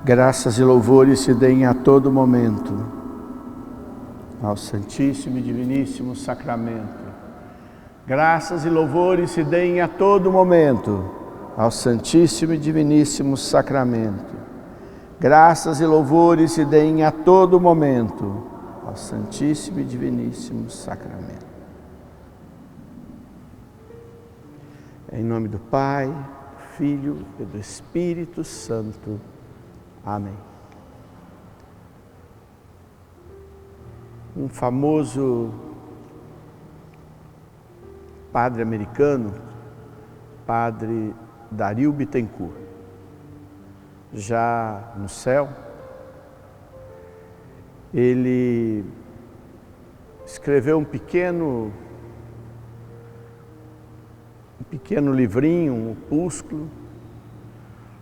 Graças e louvores se deem a todo momento ao Santíssimo e Diviníssimo Sacramento. Graças e louvores se deem a todo momento ao Santíssimo e Diviníssimo Sacramento. Graças e louvores se deem a todo momento ao Santíssimo e Diviníssimo Sacramento. Em nome do Pai, do Filho e do Espírito Santo. Amém. Um famoso padre americano, padre Dario Bittencourt, já no céu, ele escreveu um pequeno livrinho, um opúsculo,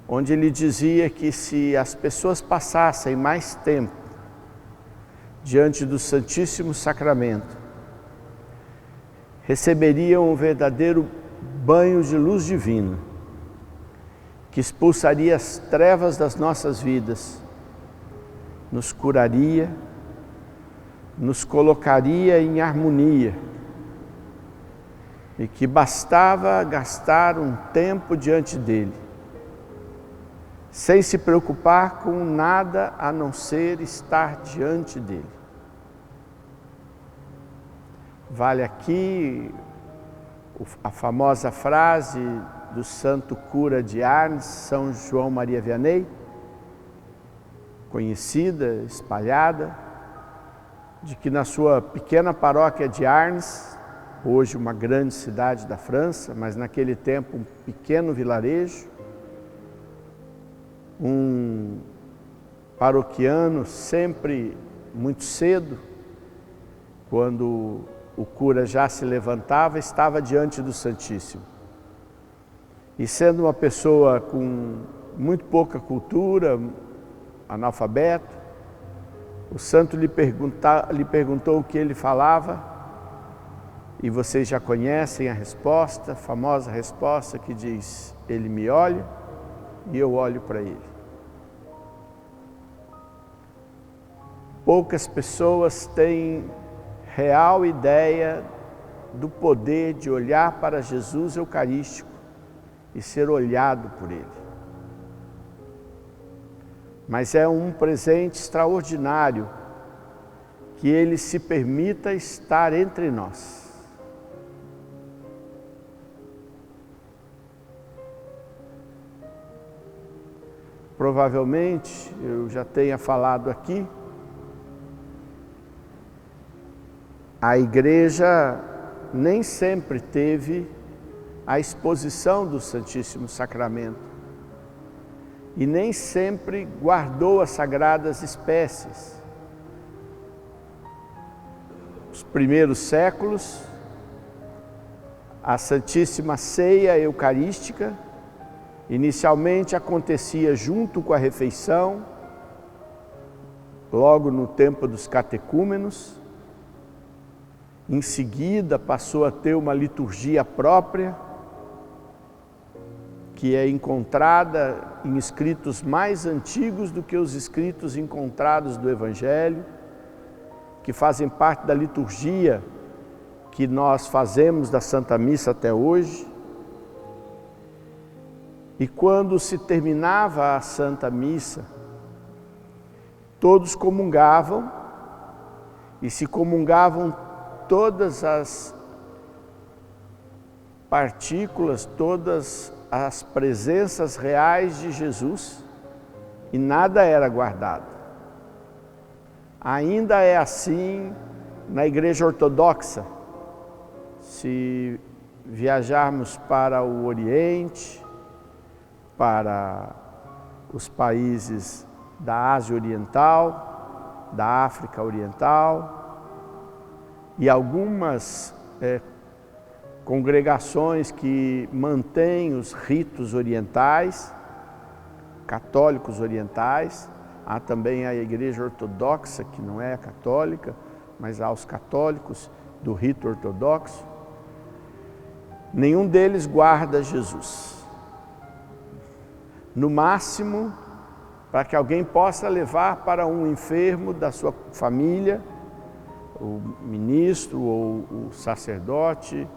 onde ele dizia que se as pessoas passassem mais tempo diante do Santíssimo Sacramento, receberiam um verdadeiro banho de luz divina, que expulsaria as trevas das nossas vidas, nos curaria, nos colocaria em harmonia, e que bastava gastar um tempo diante dele, sem se preocupar com nada a não ser estar diante dele. Vale aqui a famosa frase do santo cura de Arnes, São João Maria Vianney, conhecida, espalhada, de que na sua pequena paróquia de Arnes, hoje uma grande cidade da França, mas naquele tempo um pequeno vilarejo, um paroquiano sempre muito cedo, quando o cura já se levantava, estava diante do Santíssimo. E sendo uma pessoa com muito pouca cultura, analfabeto, o santo lhe perguntou o que ele falava, e vocês já conhecem a resposta, a famosa resposta que diz: ele me olha e eu olho para ele. Poucas pessoas têm real ideia do poder de olhar para Jesus Eucarístico e ser olhado por Ele. Mas é um presente extraordinário que Ele se permita estar entre nós. Provavelmente, eu já tenha falado aqui, a igreja nem sempre teve a exposição do Santíssimo Sacramento e nem sempre guardou as sagradas espécies. Os primeiros séculos, a Santíssima Ceia Eucarística inicialmente acontecia junto com a refeição, logo no tempo dos catecúmenos. Em seguida passou a ter uma liturgia própria, que é encontrada em escritos mais antigos do que os escritos encontrados do Evangelho, que fazem parte da liturgia que nós fazemos da Santa Missa até hoje. E quando se terminava a Santa Missa, todos comungavam, e se comungavam todas as partículas, todas as presenças reais de Jesus, e nada era guardado. Ainda é assim na Igreja Ortodoxa. Se viajarmos para o Oriente, para os países da Ásia Oriental, da África Oriental, e algumas congregações que mantêm os ritos orientais, católicos orientais. Há também a Igreja Ortodoxa, que não é católica, mas há os católicos do rito ortodoxo. Nenhum deles guarda Jesus. No máximo, para que alguém possa levar para um enfermo da sua família, o ministro ou o sacerdote,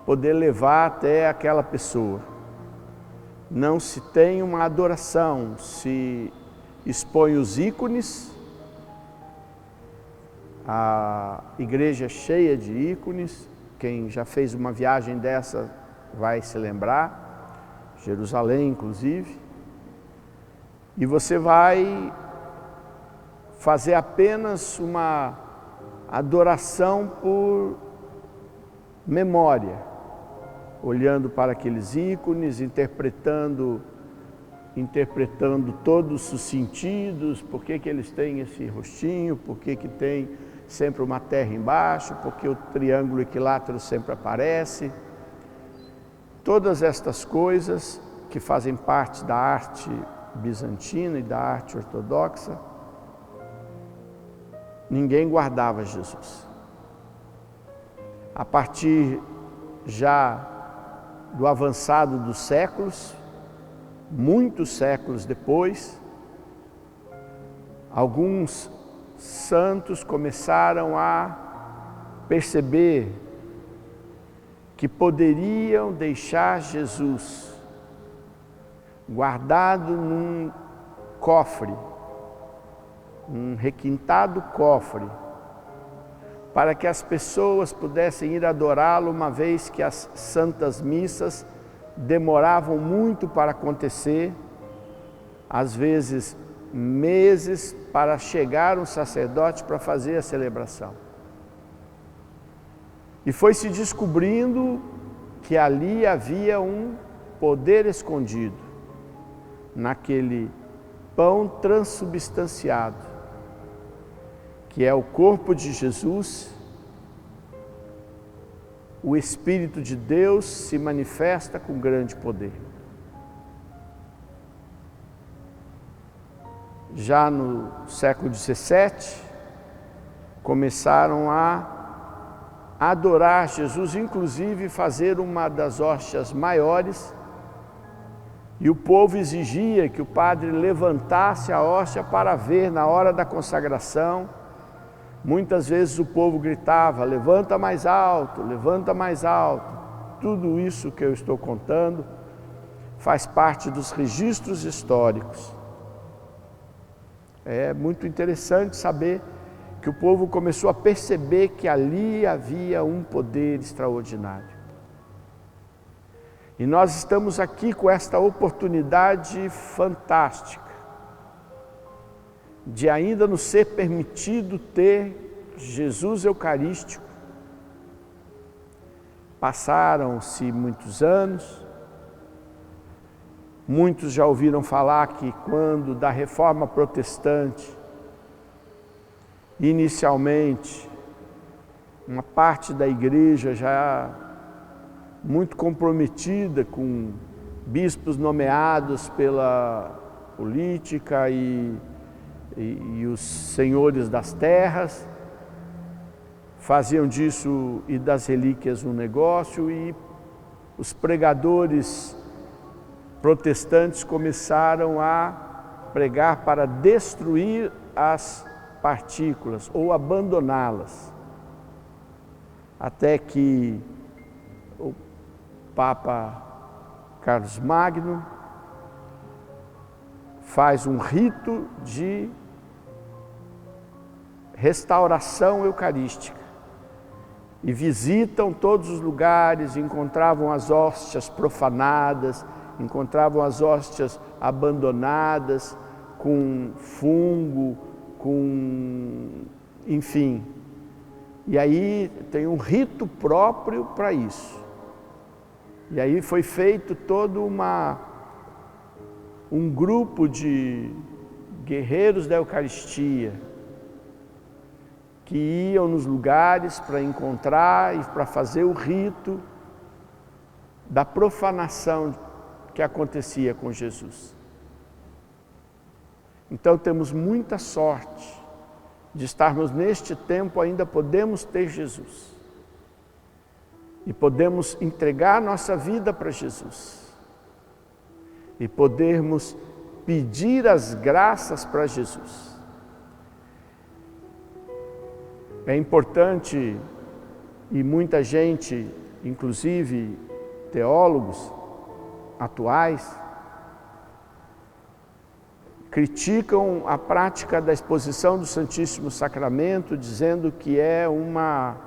poder levar até aquela pessoa. Não se tem uma adoração, se expõe os ícones, a igreja é cheia de ícones, quem já fez uma viagem dessa vai se lembrar, Jerusalém inclusive, e você vai fazer apenas uma adoração por memória, olhando para aqueles ícones, interpretando todos os sentidos, por que eles têm esse rostinho, por que tem sempre uma terra embaixo, porque o triângulo equilátero sempre aparece. Todas estas coisas que fazem parte da arte bizantina e da arte ortodoxa, ninguém guardava Jesus. A partir já do avançado dos séculos, muitos séculos depois, alguns santos começaram a perceber que poderiam deixar Jesus guardado num cofre, um requintado cofre, para que as pessoas pudessem ir adorá-lo, uma vez que as santas missas demoravam muito para acontecer, às vezes meses para chegar um sacerdote para fazer a celebração. E foi se descobrindo que ali havia um poder escondido, naquele pão transubstanciado, que é o corpo de Jesus. O Espírito de Deus se manifesta com grande poder. Já no século XVII, começaram a adorar Jesus, inclusive fazer uma das hóstias maiores, e o povo exigia que o padre levantasse a hóstia para ver na hora da consagração. Muitas vezes o povo gritava: levanta mais alto, levanta mais alto. Tudo isso que eu estou contando faz parte dos registros históricos. É muito interessante saber que o povo começou a perceber que ali havia um poder extraordinário. E nós estamos aqui com esta oportunidade fantástica de ainda nos ser permitido ter Jesus Eucarístico. Passaram-se muitos anos, muitos já ouviram falar que quando da Reforma Protestante, inicialmente, uma parte da igreja já muito comprometida com bispos nomeados pela política e os senhores das terras, faziam disso e das relíquias um negócio, e os pregadores protestantes começaram a pregar para destruir as partículas ou abandoná-las, até que o Papa Carlos Magno faz um rito de restauração eucarística e visitam todos os lugares, encontravam as hóstias profanadas, encontravam as hóstias abandonadas, com fungo, enfim. E aí tem um rito próprio para isso. E aí foi feito todo um grupo de guerreiros da Eucaristia que iam nos lugares para encontrar e para fazer o rito da profanação que acontecia com Jesus. Então temos muita sorte de estarmos neste tempo, ainda podemos ter Jesus. E podemos entregar nossa vida para Jesus. E podermos pedir as graças para Jesus. É importante, e muita gente, inclusive teólogos atuais, criticam a prática da exposição do Santíssimo Sacramento, dizendo que é uma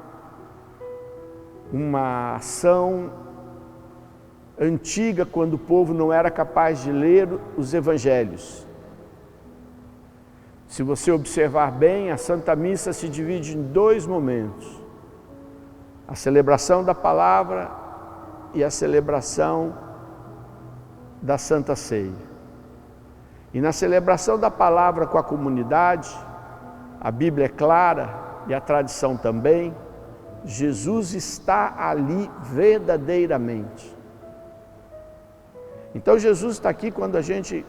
ação antiga, quando o povo não era capaz de ler os evangelhos. Se você observar bem, a Santa Missa se divide em dois momentos: a celebração da palavra e a celebração da Santa Ceia. E na celebração da palavra com a comunidade, a Bíblia é clara e a tradição também, Jesus está ali verdadeiramente. Então Jesus está aqui quando a gente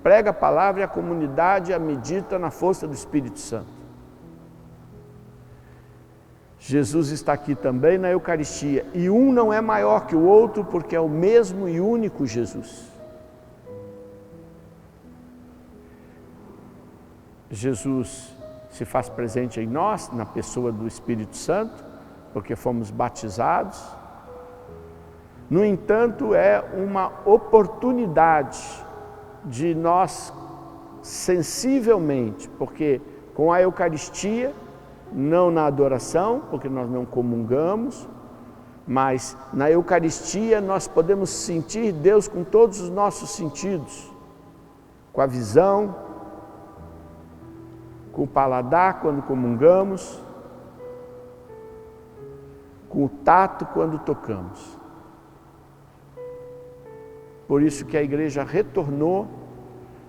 prega a palavra e a comunidade a medita na força do Espírito Santo. Jesus está aqui também na Eucaristia, e um não é maior que o outro, porque é o mesmo e único Jesus. Jesus se faz presente em nós, na pessoa do Espírito Santo, porque fomos batizados. No entanto, é uma oportunidade de nós, sensivelmente, porque com a Eucaristia, não na adoração, porque nós não comungamos, mas na Eucaristia nós podemos sentir Deus com todos os nossos sentidos, com a visão, com o paladar quando comungamos, com o tato quando tocamos. Por isso que a Igreja retornou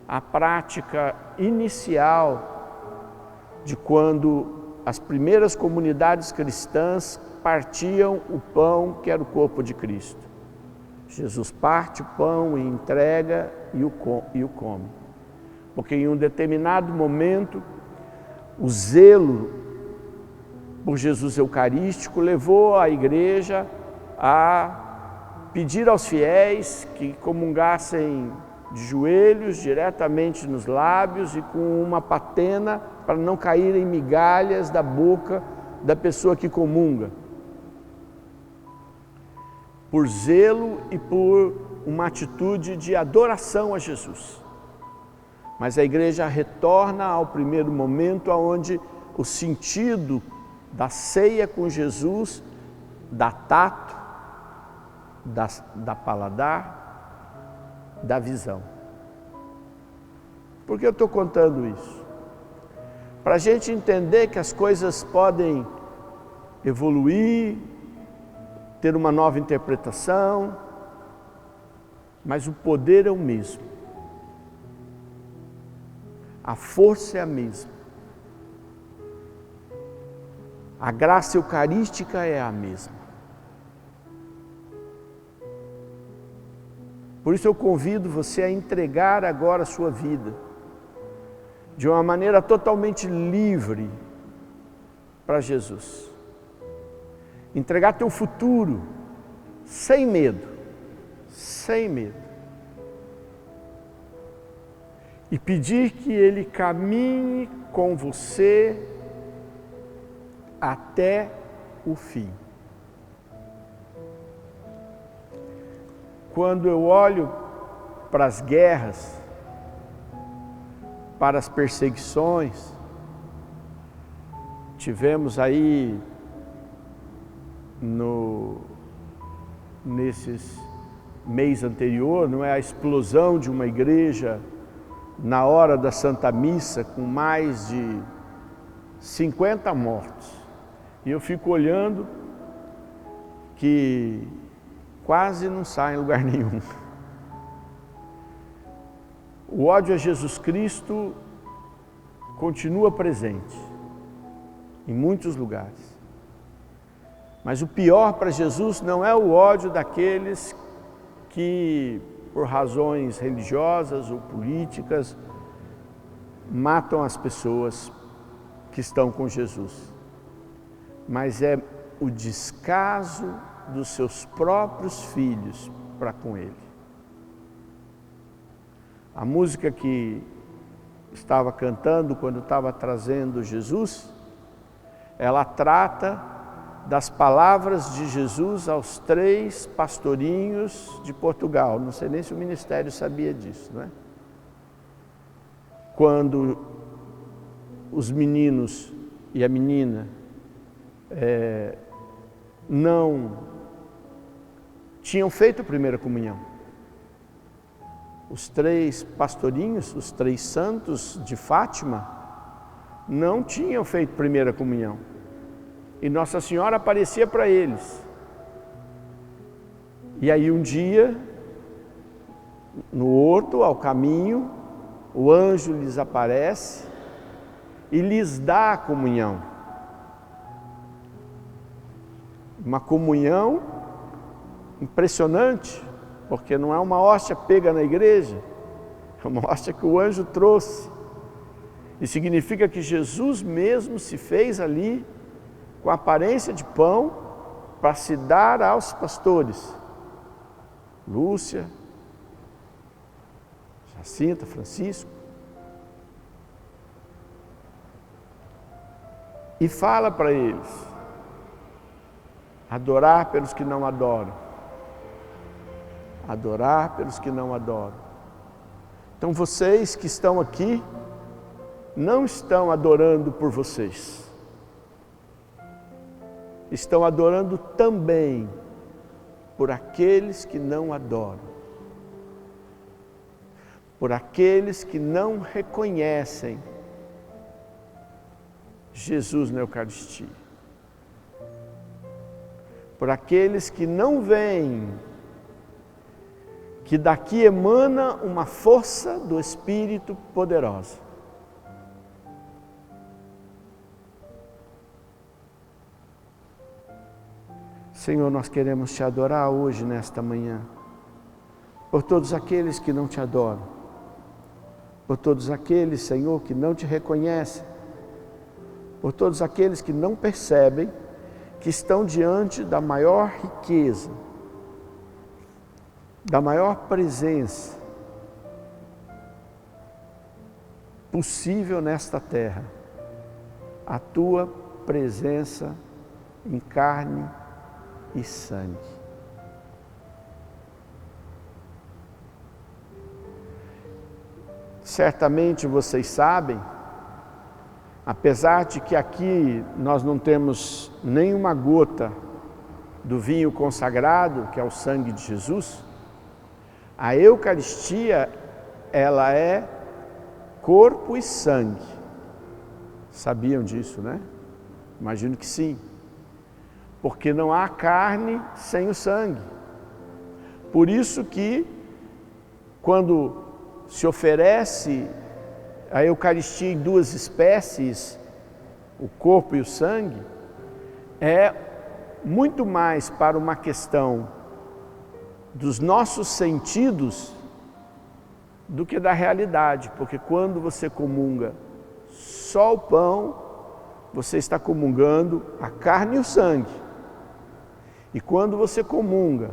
à prática inicial de quando as primeiras comunidades cristãs partiam o pão que era o corpo de Cristo. Jesus parte o pão e entrega e o come. Porque em um determinado momento, o zelo por Jesus Eucarístico levou a Igreja a pedir aos fiéis que comungassem de joelhos, diretamente nos lábios e com uma patena, para não caírem migalhas da boca da pessoa que comunga. Por zelo e por uma atitude de adoração a Jesus. Mas a Igreja retorna ao primeiro momento onde o sentido da ceia com Jesus, dá tato, dá paladar, dá visão. Por que eu estou contando isso? Para a gente entender que as coisas podem evoluir, ter uma nova interpretação, mas o poder é o mesmo. A força é a mesma. A graça eucarística é a mesma. Por isso eu convido você a entregar agora a sua vida de uma maneira totalmente livre para Jesus. Entregar teu futuro sem medo, sem medo. E pedir que Ele caminhe com você até o fim. Quando eu olho para as guerras, para as perseguições, tivemos aí nesses mês anterior, não é, a explosão de uma igreja na hora da Santa Missa, com mais de 50 mortos. E eu fico olhando que quase não sai em lugar nenhum. O ódio a Jesus Cristo continua presente em muitos lugares. Mas o pior para Jesus não é o ódio daqueles que, por razões religiosas ou políticas, matam as pessoas que estão com Jesus. Mas é o descaso dos seus próprios filhos para com Ele. A música que estava cantando quando estava trazendo Jesus, ela trata das palavras de Jesus aos 3 pastorinhos de Portugal. Não sei nem se o ministério sabia disso, não é? Quando os meninos e a menina não tinham feito a primeira comunhão. Os 3 pastorinhos, os 3 santos de Fátima, não tinham feito primeira comunhão. E Nossa Senhora aparecia para eles. E aí um dia, no horto, ao caminho, o anjo lhes aparece e lhes dá a comunhão. Uma comunhão impressionante, porque não é uma hóstia pega na igreja, é uma hóstia que o anjo trouxe. E significa que Jesus mesmo se fez ali com a aparência de pão para se dar aos pastores. Lúcia, Jacinta, Francisco. E fala para eles: adorar pelos que não adoram. Adorar pelos que não adoram. Então vocês que estão aqui, não estão adorando por vocês. Estão adorando também por aqueles que não adoram. Por aqueles que não reconhecem Jesus na Eucaristia. Por aqueles que não veem que daqui emana uma força do Espírito poderosa. Senhor, nós queremos Te adorar hoje, nesta manhã, por todos aqueles que não Te adoram, por todos aqueles, Senhor, que não Te reconhecem, por todos aqueles que não percebem que estão diante da maior riqueza, da maior presença possível nesta terra, a Tua presença em carne e sangue. Certamente vocês sabem, apesar de que aqui nós não temos nenhuma gota do vinho consagrado, que é o sangue de Jesus, a Eucaristia, ela é corpo e sangue. Sabiam disso, né? Imagino que sim. Porque não há carne sem o sangue. Por isso que, quando se oferece a Eucaristia em 2 espécies, o corpo e o sangue, é muito mais para uma questão dos nossos sentidos do que da realidade, porque quando você comunga só o pão, você está comungando a carne e o sangue. E quando você comunga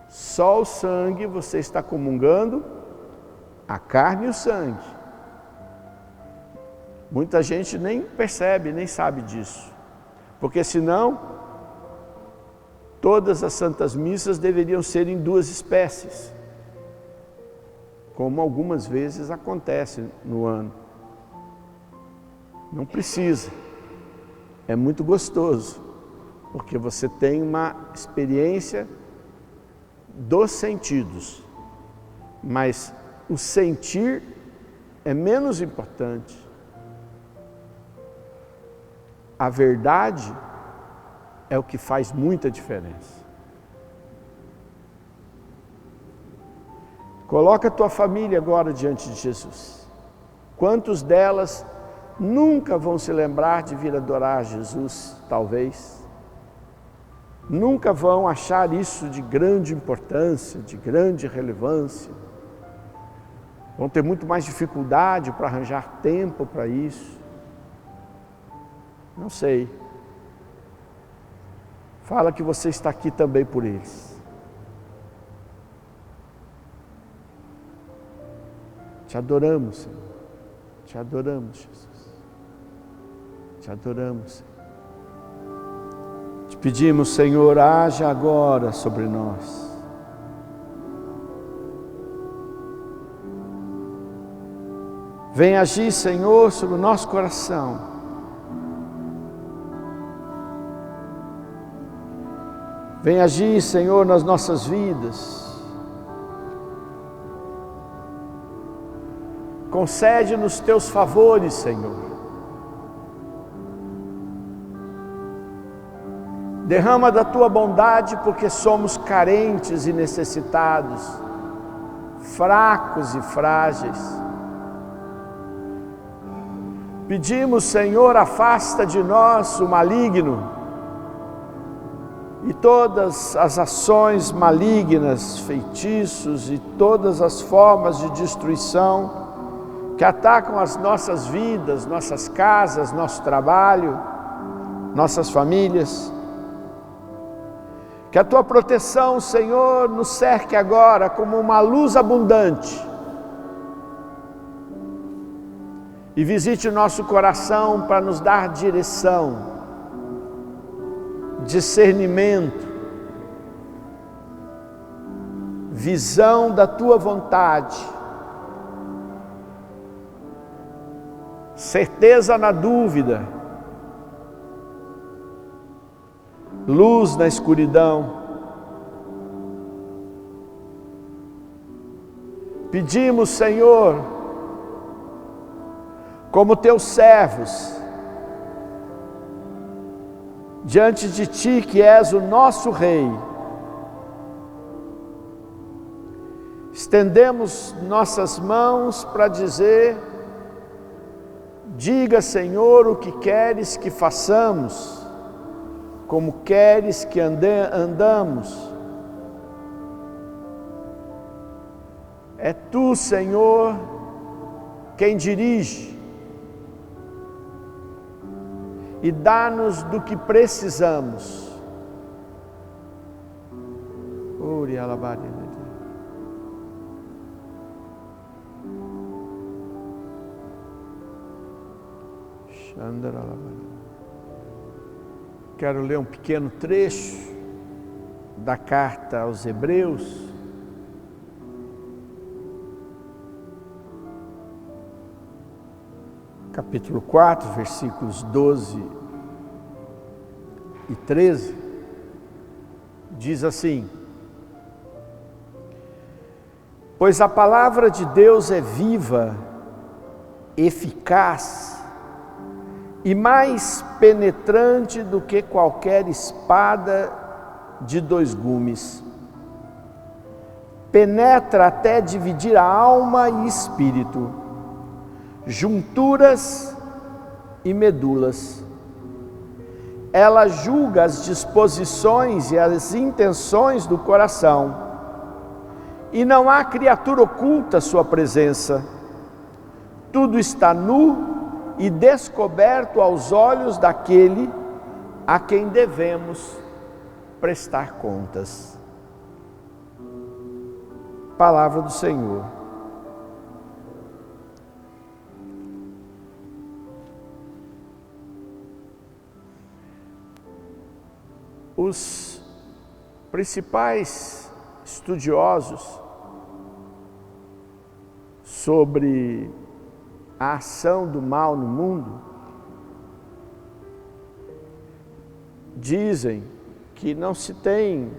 só o sangue, você está comungando a carne e o sangue. Muita gente nem percebe, nem sabe disso, porque senão todas as santas missas deveriam ser em 2 espécies, como algumas vezes acontece no ano. Não precisa, é muito gostoso, porque você tem uma experiência dos sentidos, mas o sentir é menos importante. A verdade é o que faz muita diferença. Coloca a tua família agora diante de Jesus. Quantos delas nunca vão se lembrar de vir adorar Jesus, talvez? Nunca vão achar isso de grande importância, de grande relevância. Vão ter muito mais dificuldade para arranjar tempo para isso. Não sei. Fala que você está aqui também por eles. Te adoramos, Senhor. Te adoramos, Jesus. Te adoramos, Senhor. Te pedimos, Senhor, haja agora sobre nós. Vem agir, Senhor, sobre o nosso coração. Vem agir, Senhor, nas nossas vidas. Concede-nos teus favores, Senhor. Derrama da tua bondade, porque somos carentes e necessitados, fracos e frágeis. Pedimos, Senhor, afasta de nós o maligno e todas as ações malignas, feitiços e todas as formas de destruição que atacam as nossas vidas, nossas casas, nosso trabalho, nossas famílias. Que a tua proteção, Senhor, nos cerque agora como uma luz abundante e visite o nosso coração para nos dar direção, discernimento, visão da tua vontade, certeza na dúvida, luz na escuridão. Pedimos, Senhor, como teus servos, diante de ti que és o nosso Rei, estendemos nossas mãos para dizer: diga, Senhor, o que queres que façamos, como queres que andamos. É tu, Senhor, quem dirige e dá-nos do que precisamos. Quero ler um pequeno trecho da carta aos Hebreus, capítulo 4, versículos 12 e 13, diz assim: pois a palavra de Deus é viva, eficaz e mais penetrante do que qualquer espada de dois gumes. Penetra até dividir a alma e espírito, junturas e medulas. Ela julga as disposições e as intenções do coração, e não há criatura oculta à sua presença. Tudo está nu e descoberto aos olhos daquele a quem devemos prestar contas. Palavra do Senhor. Os principais estudiosos sobre a ação do mal no mundo dizem que não se tem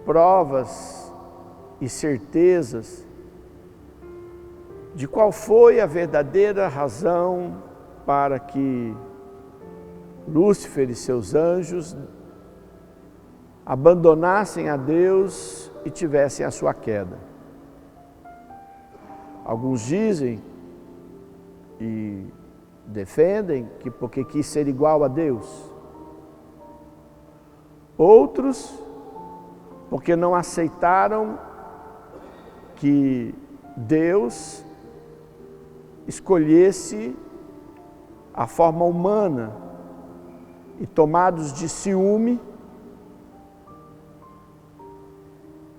provas e certezas de qual foi a verdadeira razão para que Lúcifer e seus anjos abandonassem a Deus e tivessem a sua queda. Alguns dizem e defendem que porque quis ser igual a Deus. Outros, porque não aceitaram que Deus escolhesse a forma humana e, tomados de ciúme,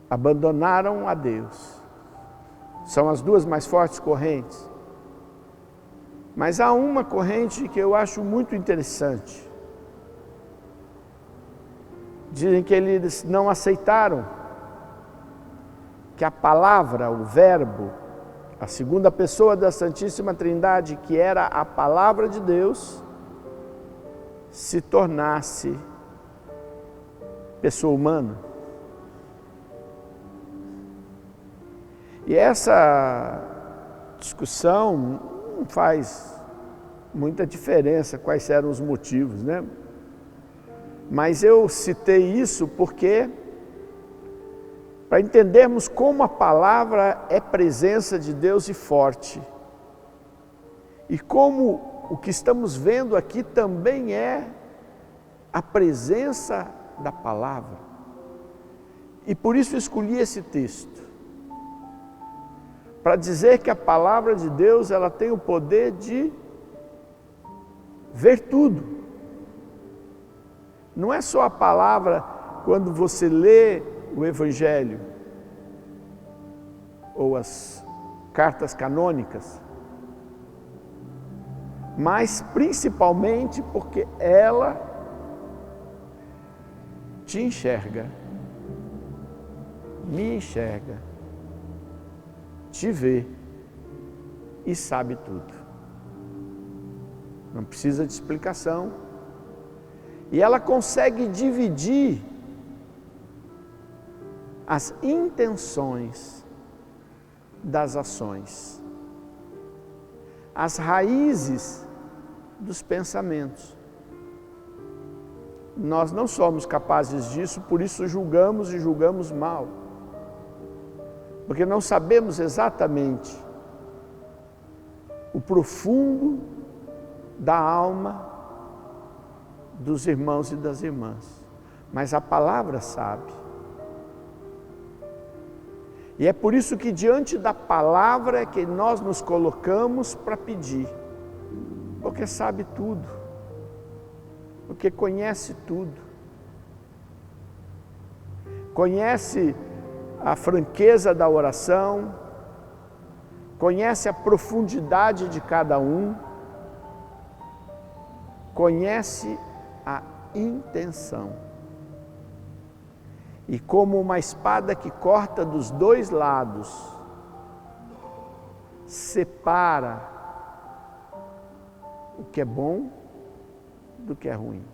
abandonaram a Deus, São as duas mais fortes correntes. Mas há uma corrente que eu acho muito interessante. Dizem que eles não aceitaram que a palavra, o verbo, a segunda pessoa da Santíssima Trindade, que era a palavra de Deus, se tornasse pessoa humana. E essa discussão não faz muita diferença quais eram os motivos, né? Mas eu citei isso porque, para entendermos como a palavra é presença de Deus e forte, e como o que estamos vendo aqui também é a presença da palavra. E por isso escolhi esse texto, para dizer que a palavra de Deus, ela tem o poder de ver tudo. Não é só a palavra quando você lê o Evangelho ou as cartas canônicas, mas principalmente porque ela te enxerga, me enxerga, te vê e sabe tudo. Não precisa de explicação. E ela consegue dividir as intenções das ações, as raízes dos pensamentos. Nós não somos capazes disso, por isso julgamos e julgamos mal. Porque não sabemos exatamente o profundo da alma dos irmãos e das irmãs, mas a palavra sabe. E é por isso que diante da palavra é que nós nos colocamos para pedir, porque sabe tudo, porque conhece tudo, conhece a franqueza da oração, conhece a profundidade de cada um, conhece a intenção. E como uma espada que corta dos dois lados, separa o que é bom do que é ruim.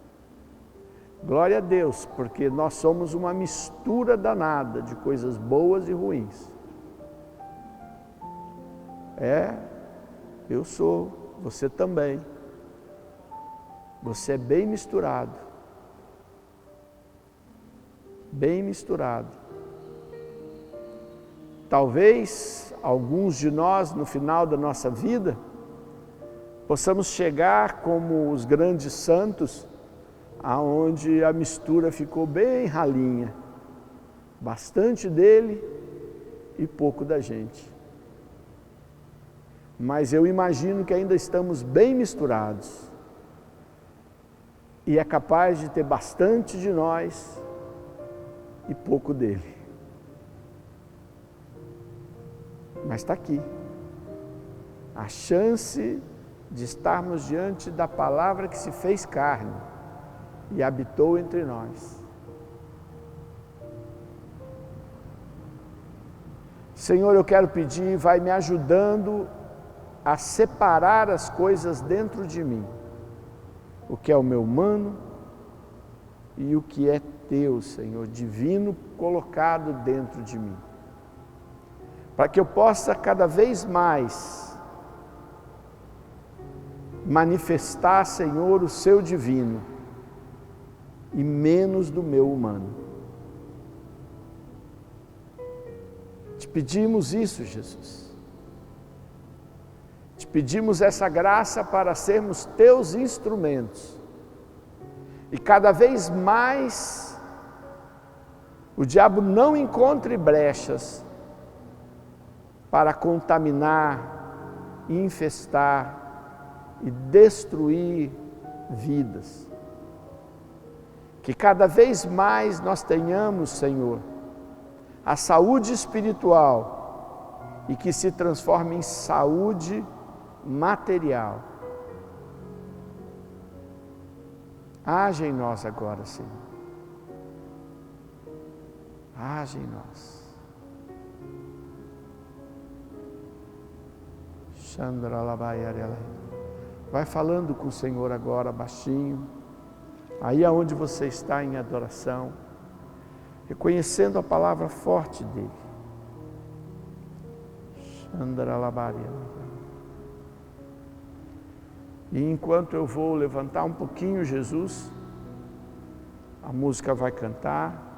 Glória a Deus, porque nós somos uma mistura danada de coisas boas e ruins. Eu sou, você também. Você é bem misturado. Bem misturado. Talvez alguns de nós, no final da nossa vida, possamos chegar como os grandes santos, aonde a mistura ficou bem ralinha. Bastante dele e pouco da gente. Mas eu imagino que ainda estamos bem misturados. E é capaz de ter bastante de nós e pouco dele. Mas está aqui. A chance de estarmos diante da palavra que se fez carne e habitou entre nós. Senhor, eu quero pedir, vai me ajudando a separar as coisas dentro de mim. O que é o meu humano e o que é teu, Senhor, divino, colocado dentro de mim. Para que eu possa cada vez mais manifestar, Senhor, o seu divino e menos do meu humano. Te pedimos isso, Jesus. Te pedimos essa graça para sermos teus instrumentos. E cada vez mais o diabo não encontre brechas para contaminar, infestar e destruir vidas. Que cada vez mais nós tenhamos, Senhor, a saúde espiritual e que se transforme em saúde material. Age em nós agora, Senhor. Age em nós. Vai falando com o Senhor agora, baixinho, aí aonde você está em adoração, reconhecendo a palavra forte dele. E enquanto eu vou levantar um pouquinho Jesus, a música vai cantar,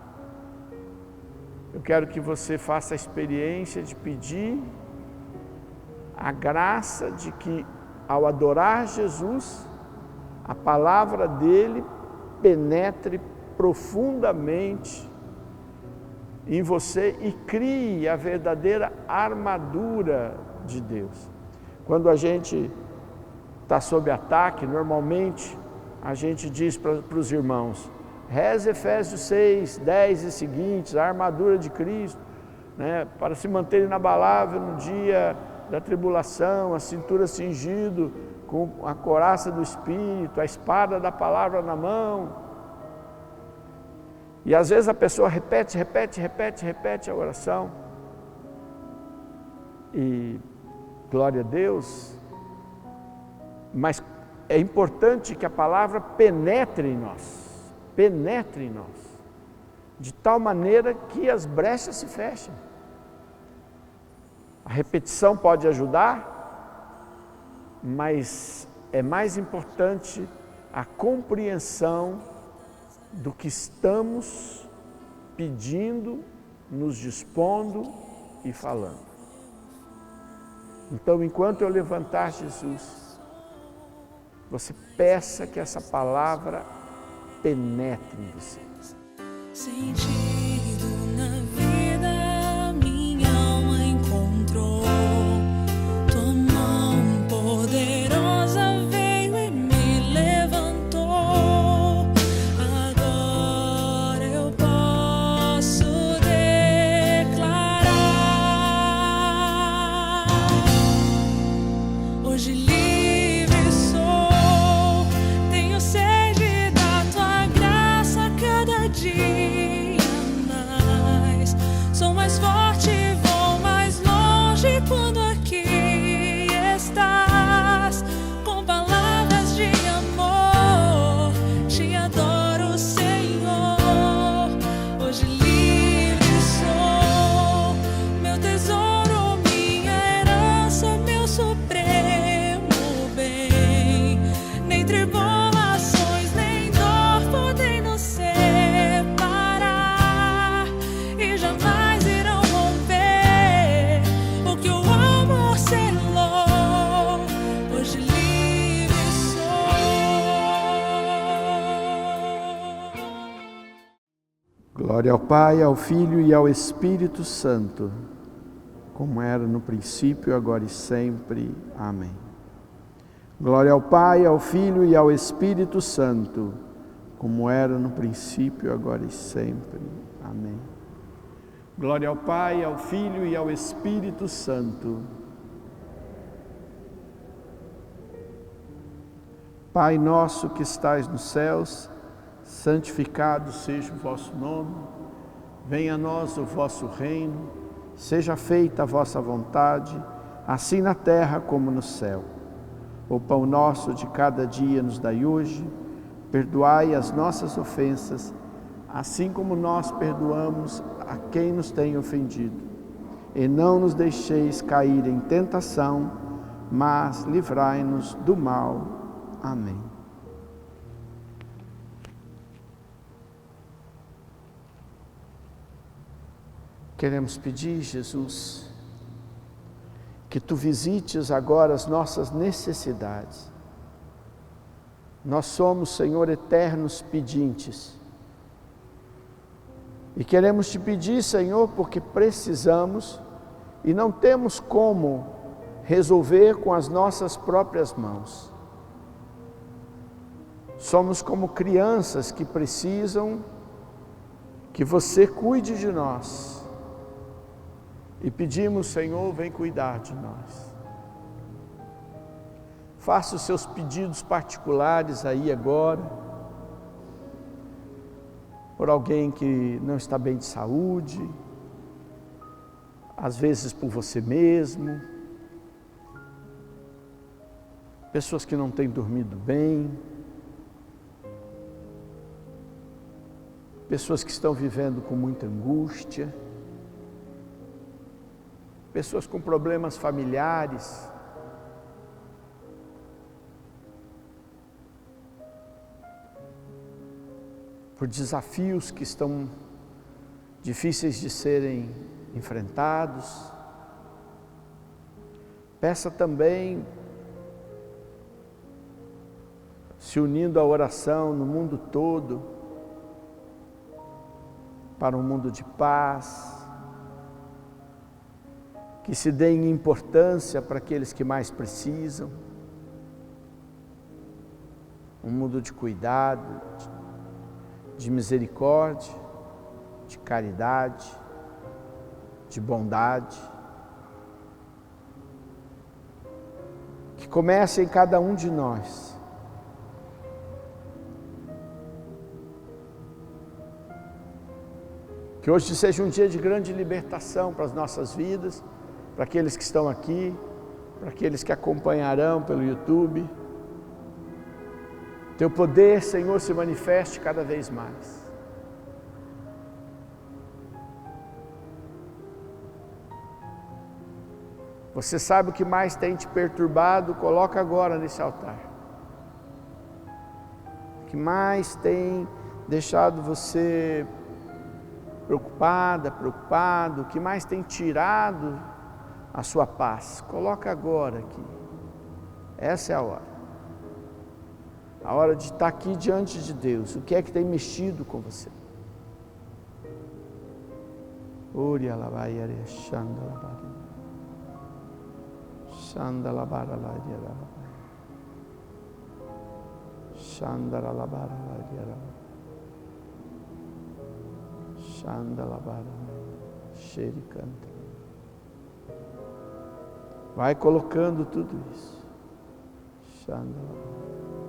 eu quero que você faça a experiência de pedir a graça de que, ao adorar Jesus, a palavra dele penetre profundamente em você e crie a verdadeira armadura de Deus. Quando a gente está sob ataque, normalmente a gente diz para os irmãos: reze Efésios 6, 10 e seguintes, a armadura de Cristo, né, para se manter inabalável no dia da tribulação, a cintura cingido com a couraça do Espírito, a espada da palavra na mão. E às vezes a pessoa repete a oração. E glória a Deus, mas é importante que a palavra penetre em nós, de tal maneira que as brechas se fechem. A repetição pode ajudar, mas é mais importante a compreensão do que estamos pedindo, nos dispondo e falando. Então, enquanto eu levantar Jesus, você peça que essa palavra penetre em você. Sentido na vida, minha alma encontrou. Tua mão poderosa veio e me levantou. Agora eu posso declarar: hoje livre sou, tenho sede da tua graça cada dia. Sou mais forte, vou mais longe quando aqui estás. Com palavras de amor, te adoro, Senhor. Hoje livre sou, meu tesouro, minha herança, meu supremo bem. Nem tribulações, nem dor podem nos separar, e jamais glória ao Pai, ao Filho e ao Espírito Santo, como era no princípio, agora e sempre. Amém. Glória ao Pai, ao Filho e ao Espírito Santo, como era no princípio, agora e sempre. Amém. Glória ao Pai, ao Filho e ao Espírito Santo. Pai nosso que estais nos céus, santificado seja o vosso nome, venha a nós o vosso reino, seja feita a vossa vontade, assim na terra como no céu. O pão nosso de cada dia nos dai hoje, perdoai as nossas ofensas, assim como nós perdoamos a quem nos tem ofendido. E não nos deixeis cair em tentação, mas livrai-nos do mal. Amém. Queremos pedir, Jesus, que Tu visites agora as nossas necessidades. Nós somos, Senhor, eternos pedintes. E queremos Te pedir, Senhor, porque precisamos e não temos como resolver com as nossas próprias mãos. Somos como crianças que precisam que Você cuide de nós E pedimos, Senhor, vem cuidar de nós. Faça os seus pedidos particulares aí agora, por alguém que não está bem de saúde, às vezes por você mesmo, pessoas que não têm dormido bem, pessoas que estão vivendo com muita angústia, pessoas com problemas familiares, por desafios que estão difíceis de serem enfrentados. Peça também, se unindo à oração no mundo todo, para um mundo de paz, que se deem importância para aqueles que mais precisam, um mundo de cuidado, de misericórdia, de caridade, de bondade, que comece em cada um de nós. Que hoje seja um dia de grande libertação para as nossas vidas, para aqueles que estão aqui, para aqueles que acompanharão pelo YouTube. Teu poder, Senhor, se manifeste cada vez mais. Você sabe o que mais tem te perturbado, coloca agora nesse altar. O que mais tem deixado você preocupado, o que mais tem tirado a sua paz, coloca agora aqui. Essa é a hora de estar aqui diante de Deus. O que é que tem mexido com você? Vai colocando tudo isso.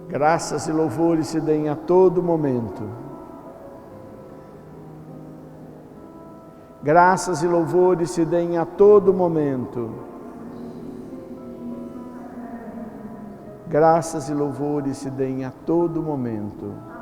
Graças e louvores se deem a todo momento. Graças e louvores se deem a todo momento. Graças e louvores se deem a todo momento.